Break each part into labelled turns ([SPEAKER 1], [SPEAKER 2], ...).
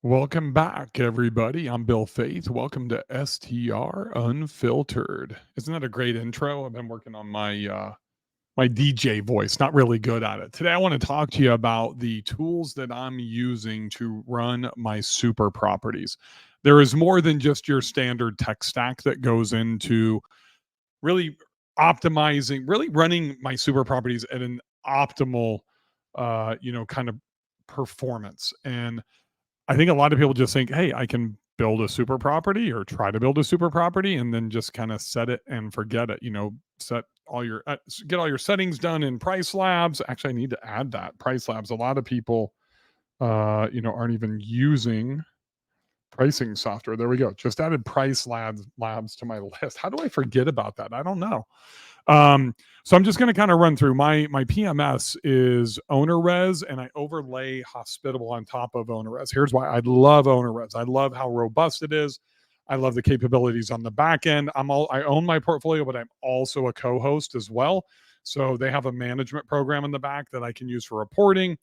[SPEAKER 1] Welcome back, everybody. I'm Bill Faith. Welcome to STR Unfiltered. Isn't that a great intro? I've been working on my DJ voice. Not really good at it. Today, I want to talk to you about the tools that I'm using to run my super properties. There is more than just your standard tech stack that goes into really optimizing, really running my super properties at an optimal, kind of performance. And I think a lot of people just think, hey, I can build a super property or try to build a super property and then just kind of set it and forget it. Set all your get all your settings done in Pricelabs. Actually, I need to add that Pricelabs. A lot of people, aren't even using pricing software. There we go. Just added Pricelabs to my list. How do I forget about that? I don't know. So I'm just going to kind of run through my PMS is OwnerRez, and I overlay Hospitable on top of OwnerRez. Here's why I love OwnerRez. I love how robust it is. I love the capabilities on the back end. I own my portfolio, but I'm also a co-host as well. So they have a management program in the back that I can use for reporting,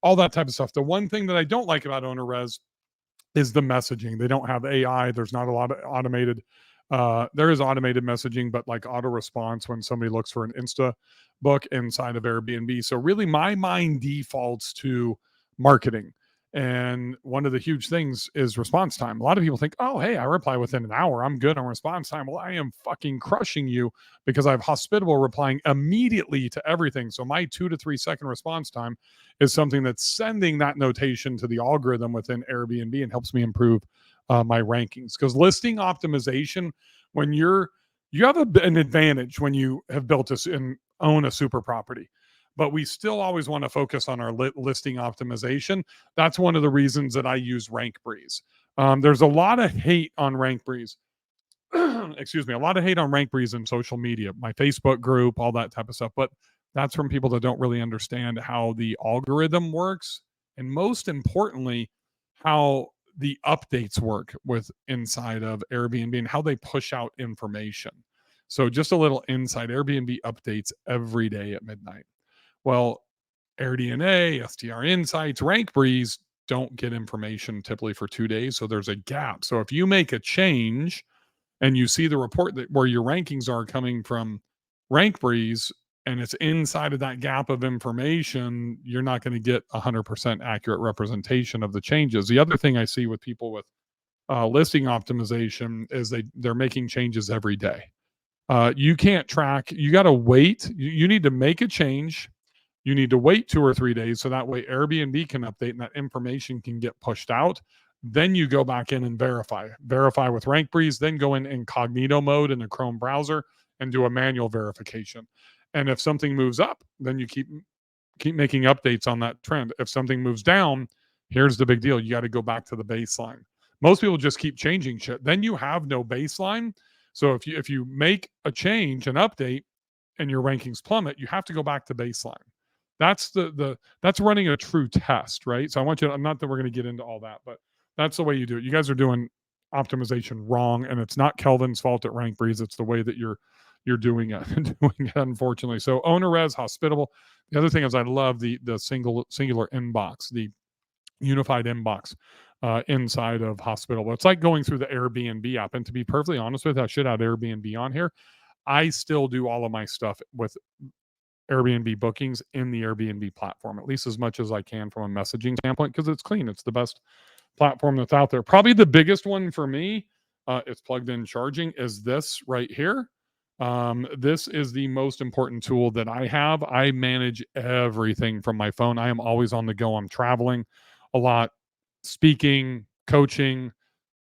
[SPEAKER 1] all that type of stuff. The one thing that I don't like about OwnerRez is the messaging. They don't have AI. There's not a lot of automated. There is automated messaging, but like auto response when somebody looks for an Insta book inside of Airbnb. So really, my mind defaults to marketing. And one of the huge things is response time. A lot of people think, oh, hey, I reply within an hour. I'm good on response time. Well, I am fucking crushing you because I have Hospitable replying immediately to everything. So my 2 to 3 second response time is something that's sending that notation to the algorithm within Airbnb and helps me improve my rankings. Because listing optimization, when you have an advantage when you have built and own a super property, but we still always want to focus on our listing optimization. That's one of the reasons that I use RankBreeze. There's a lot of hate on RankBreeze. Excuse me, a lot of hate on RankBreeze in social media, my Facebook group, all that type of stuff. But that's from people that don't really understand how the algorithm works, and most importantly, how the updates work with inside of Airbnb and how they push out information. So just a little insight: Airbnb updates every day at midnight. Well, Airdna, STRInsights, RankBreeze don't get information typically for 2 days, so there's a gap. So if you make a change and you see the report that where your rankings are coming from RankBreeze and it's inside of that gap of information, you're not going to get 100% accurate representation of the changes. The other thing I see with people with listing optimization is they're making changes every day. You can't track. You got to wait. You need to make a change. You need to wait 2 or 3 days so that way Airbnb can update and that information can get pushed out. Then you go back in and verify with RankBreeze, then go in incognito mode in the Chrome browser and do a manual verification. And if something moves up, then you keep making updates on that trend. If something moves down, here's the big deal. You got to go back to the baseline. Most people just keep changing shit. Then you have no baseline. So if you make a change, an update, and your rankings plummet, you have to go back to baseline. That's that's running a true test, right? So I want you to, not that we're going to get into all that, but that's the way you do it. You guys are doing optimization wrong, and it's not Kelvin's fault at RankBreeze. It's the way that you're doing it, unfortunately. So OwnerRez, Hospitable. The other thing is I love the singular inbox, the unified inbox inside of Hospitable. It's like going through the Airbnb app. And to be perfectly honest with you, I should have Airbnb on here. I still do all of my stuff with Airbnb bookings in the Airbnb platform, at least as much as I can from a messaging standpoint, because it's clean. It's the best platform that's out there. Probably the biggest one for me, it's plugged in charging, is this right here. This is the most important tool that I have. I manage everything from my phone. I am always on the go. I'm traveling a lot, speaking, coaching,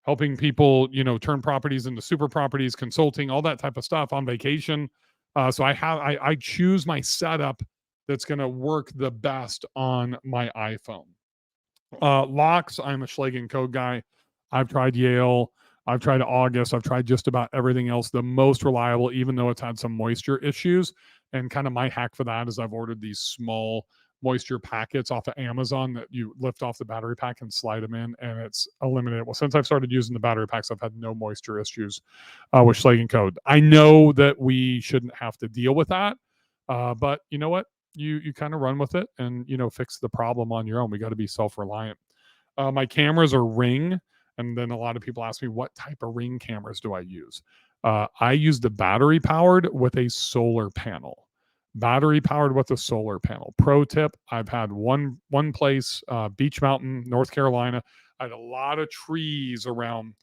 [SPEAKER 1] helping people, turn properties into super properties, consulting, all that type of stuff, on vacation. So I choose my setup that's going to work the best on my iPhone. Locks, I'm a Schlegan code guy. I've tried Yale. I've tried August. I've tried just about everything else. The most reliable, even though it's had some moisture issues. And kind of my hack for that is I've ordered these small moisture packets off of Amazon that you lift off the battery pack and slide them in, and it's eliminated. Well, since I've started using the battery packs, I've had no moisture issues with Schlegan code. I know that we shouldn't have to deal with that, but you know what? You kind of run with it and fix the problem on your own. We got to be self-reliant. My cameras are Ring, and then a lot of people ask me, what type of Ring cameras do I use? I use the battery powered with a solar panel. Battery powered with a solar panel. Pro tip: I've had one place, Beach Mountain, North Carolina. I had a lot of trees around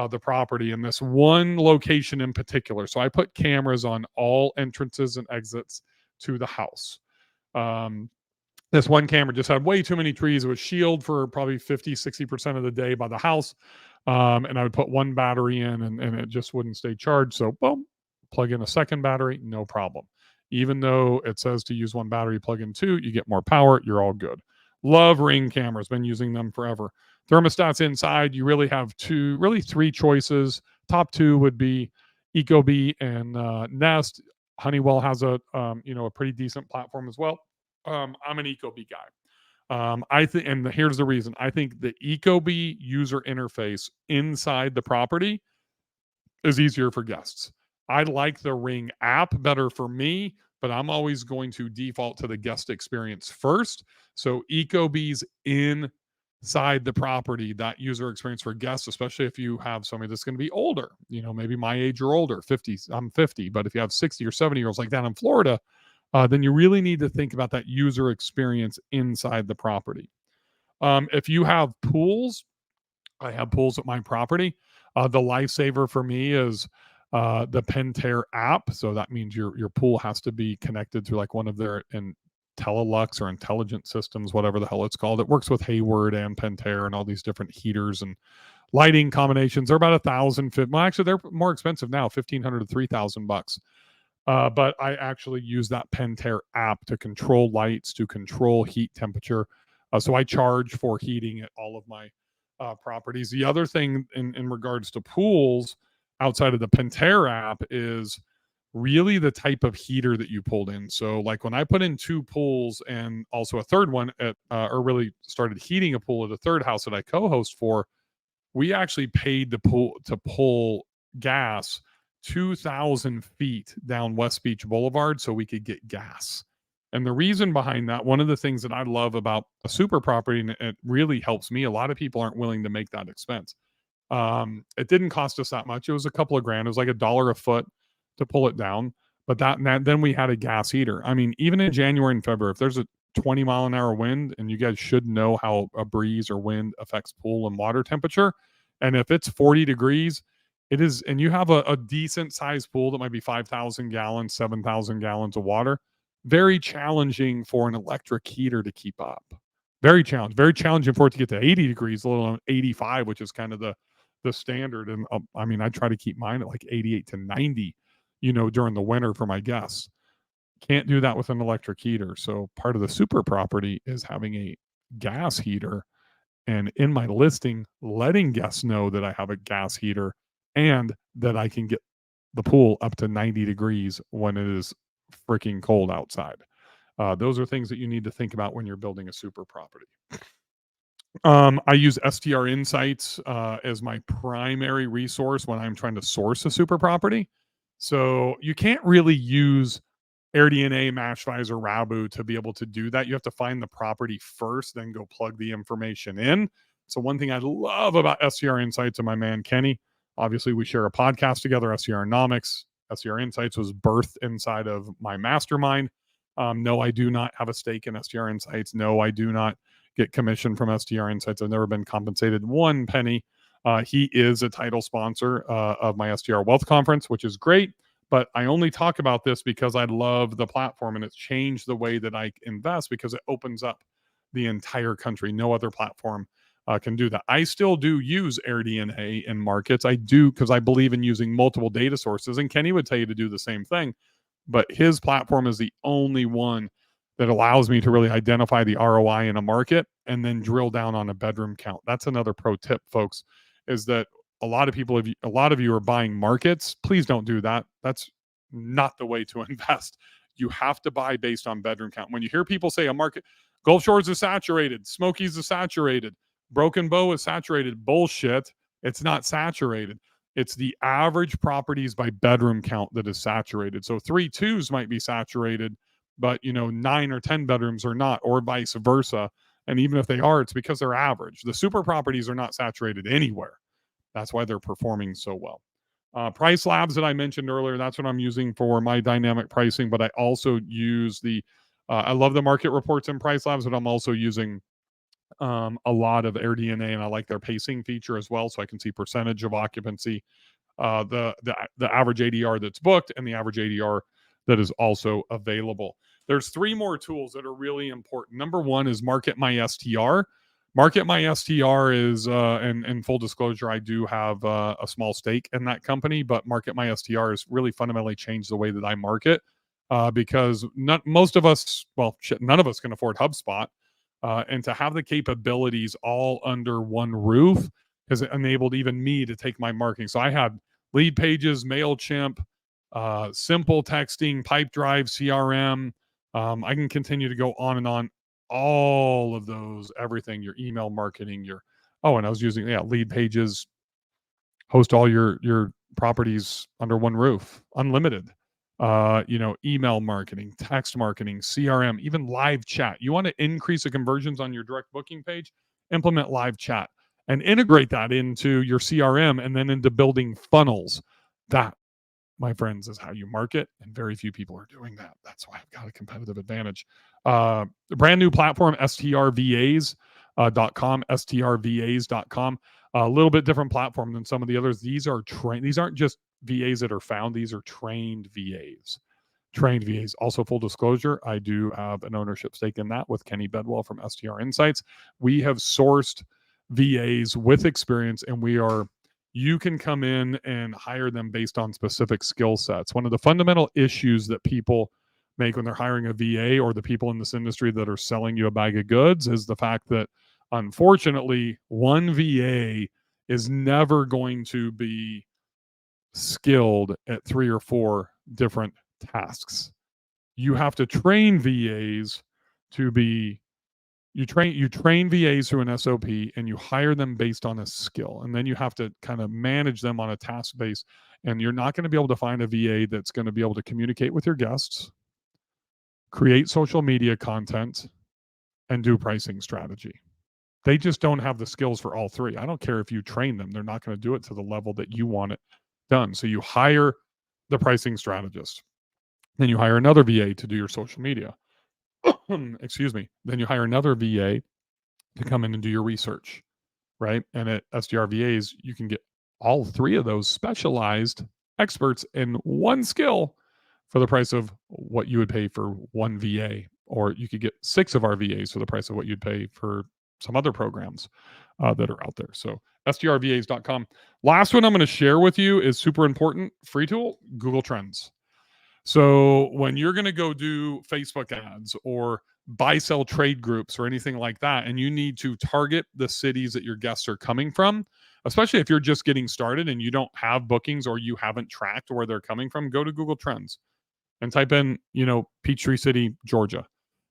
[SPEAKER 1] the property in this one location in particular. So I put cameras on all entrances and exits to the house. Um, this one camera just had way too many trees. It was shielded for probably 50-60% of the day by the house. And I would put one battery in and it just wouldn't stay charged. So boom, plug in a second battery, no problem. Even though it says to use one battery, plug in two, you get more power, you're all good. Love Ring cameras, been using them forever. Thermostats inside, you really have three choices. Top two would be Ecobee and Nest. Honeywell has a pretty decent platform as well. I'm an Ecobee guy. I think, and here's the reason: I think the Ecobee user interface inside the property is easier for guests. I like the Ring app better for me, but I'm always going to default to the guest experience first. So Ecobee's inside the property, that user experience for guests, especially if you have somebody that's going to be older, maybe my age or older, 50, I'm 50, but if you have 60 or 70-year-olds like that in Florida, then you really need to think about that user experience inside the property. If you have pools, I have pools at my property. The lifesaver for me is the Pentair app. So that means your pool has to be connected to like one of their IntelliLux or intelligent systems, whatever the hell it's called. It works with Hayward and Pentair and all these different heaters and lighting combinations. They're about $1,000. Well, actually, they're more expensive now, $1,500 to $3,000. But I actually use that Pentair app to control lights, to control heat temperature. So I charge for heating at all of my properties. The other thing in regards to pools outside of the Pentair app is really the type of heater that you pulled in. So like when I put in two pools and also a third one or really started heating a pool at a third house that I co-host for, we actually paid to pull gas 2,000 feet down West Beach Boulevard so we could get gas. And the reason behind that, one of the things that I love about a super property, and it really helps me, a lot of people aren't willing to make that expense. It didn't cost us that much. It was a couple of grand. It was like $1 a foot to pull it down. But then we had a gas heater. I mean, even in January and February, if there's a 20-mile-an-hour wind, and you guys should know how a breeze or wind affects pool and water temperature. And if it's 40 degrees, it is, and you have a decent sized pool that might be 5,000 gallons, 7,000 gallons of water, very challenging for an electric heater to keep up. Very challenging for it to get to 80 degrees, let alone 85, which is kind of the standard. And I mean, I try to keep mine at like 88 to 90, during the winter for my guests. Can't do that with an electric heater. So part of the super property is having a gas heater, and in my listing, letting guests know that I have a gas heater and that I can get the pool up to 90 degrees when it is freaking cold outside. Those are things that you need to think about when you're building a super property. I use STRInsights as my primary resource when I'm trying to source a super property. So you can't really use Airdna, Mashvise, or Rabu to be able to do that. You have to find the property first, then go plug the information in. So one thing I love about STRInsights and my man Kenny, obviously we share a podcast together, STRnomics. STRInsights was birthed inside of my mastermind. No, I do not have a stake in STRInsights. No, I do not get commission from STRInsights. I've never been compensated one penny. He is a title sponsor of my STR Wealth Conference, which is great. But I only talk about this because I love the platform, and it's changed the way that I invest because it opens up the entire country. No other platform can do that. I still do use Airdna in markets. I do, because I believe in using multiple data sources, and Kenny would tell you to do the same thing. But his platform is the only one that allows me to really identify the ROI in a market and then drill down on a bedroom count. That's another pro tip, folks, is that a lot of you are buying markets. Please don't do that. That's not the way to invest. You have to buy based on bedroom count. When you hear people say a market, Gulf Shores is saturated, Smokies is saturated, Broken Bow is saturated, bullshit. It's not saturated. It's the average properties by bedroom count that is saturated. So 3.2s might be saturated, but 9 or 10 bedrooms are not, or vice versa. And even if they are, it's because they're average. The super properties are not saturated anywhere. That's why they're performing so well. Pricelabs that I mentioned earlier, that's what I'm using for my dynamic pricing, but I also use I love the market reports in Pricelabs, but I'm also using a lot of Airdna, and I like their pacing feature as well, so I can see percentage of occupancy, the average ADR that's booked, and the average ADR that is also available. There's three more tools that are really important. Number one is MarketMySTR. MarketMySTR is, and full disclosure, I do have a small stake in that company, but MarketMySTR has really fundamentally changed the way that I market, because most of us, well, none of us can afford HubSpot. And to have the capabilities all under one roof has enabled even me to take my marketing. So I had lead pages, MailChimp, simple texting, Pipedrive, CRM. I can continue to go on and on. All of those, everything, your email marketing, and I was using, lead pages, host all your properties under one roof, unlimited. Email marketing, text marketing, CRM, even live chat. You want to increase the conversions on your direct booking page, implement live chat and integrate that into your CRM and then into building funnels. That, my friends, is how you market, and very few people are doing that. That's why I've got a competitive advantage. The brand new platform, STRVAS.com, STRVAS.com. A little bit different platform than some of the others. These aren't just VAs that are found. These are trained VAs. Trained VAs. Also, full disclosure, I do have an ownership stake in that with Kenny Bedwell from STRInsights. We have sourced VAs with experience, and you can come in and hire them based on specific skill sets. One of the fundamental issues that people make when they're hiring a VA, or the people in this industry that are selling you a bag of goods, is the fact that, unfortunately, one VA is never going to be skilled at 3 or 4 different tasks. You have to train VAs to be you train VAs through an SOP, and you hire them based on a skill, and then you have to kind of manage them on a task base. And you're not going to be able to find a VA that's going to be able to communicate with your guests, create social media content, and do pricing strategy. They just don't have the skills for all three. I don't care if you train them, they're not going to do it to the level that you want it done. So you hire the pricing strategist, then you hire another VA to do your social media. Excuse me. Then you hire another VA to come in and do your research, right? And at STRVAs, you can get all three of those specialized experts in one skill for the price of what you would pay for one VA. Or you could get 6 of our VAs for the price of what you'd pay for some other programs that are out there. So STRVAs.com. Last one I'm going to share with you is super important. Free tool, Google Trends. So when you're going to go do Facebook ads or buy, sell trade groups or anything like that, and you need to target the cities that your guests are coming from, especially if you're just getting started and you don't have bookings or you haven't tracked where they're coming from, go to Google Trends and type in, Peachtree City, Georgia.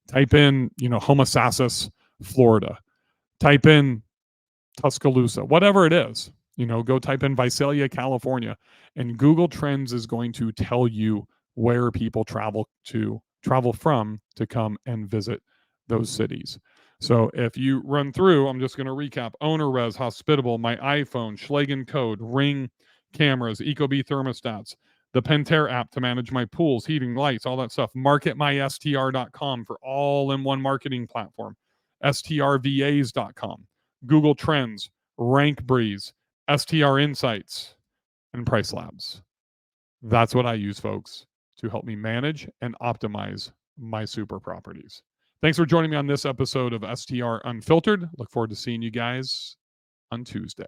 [SPEAKER 1] Type in, Homosassus, Florida. Type in Tuscaloosa, whatever it is. Go type in Visalia, California, and Google Trends is going to tell you where people travel from to come and visit those cities. So if you run through, I'm just going to recap: OwnerRez, Hospitable, My iPhone, Schlegan Code, Ring cameras, Ecobee thermostats, the Pentair app to manage my pools, heating, lights, all that stuff. MarketMySTR.com for all-in-one marketing platform. STRVAs.com, Google Trends, RankBreeze, STRInsights, and Pricelabs. That's what I use, folks, to help me manage and optimize my super properties. Thanks for joining me on this episode of STR Unfiltered. Look forward to seeing you guys on Tuesday.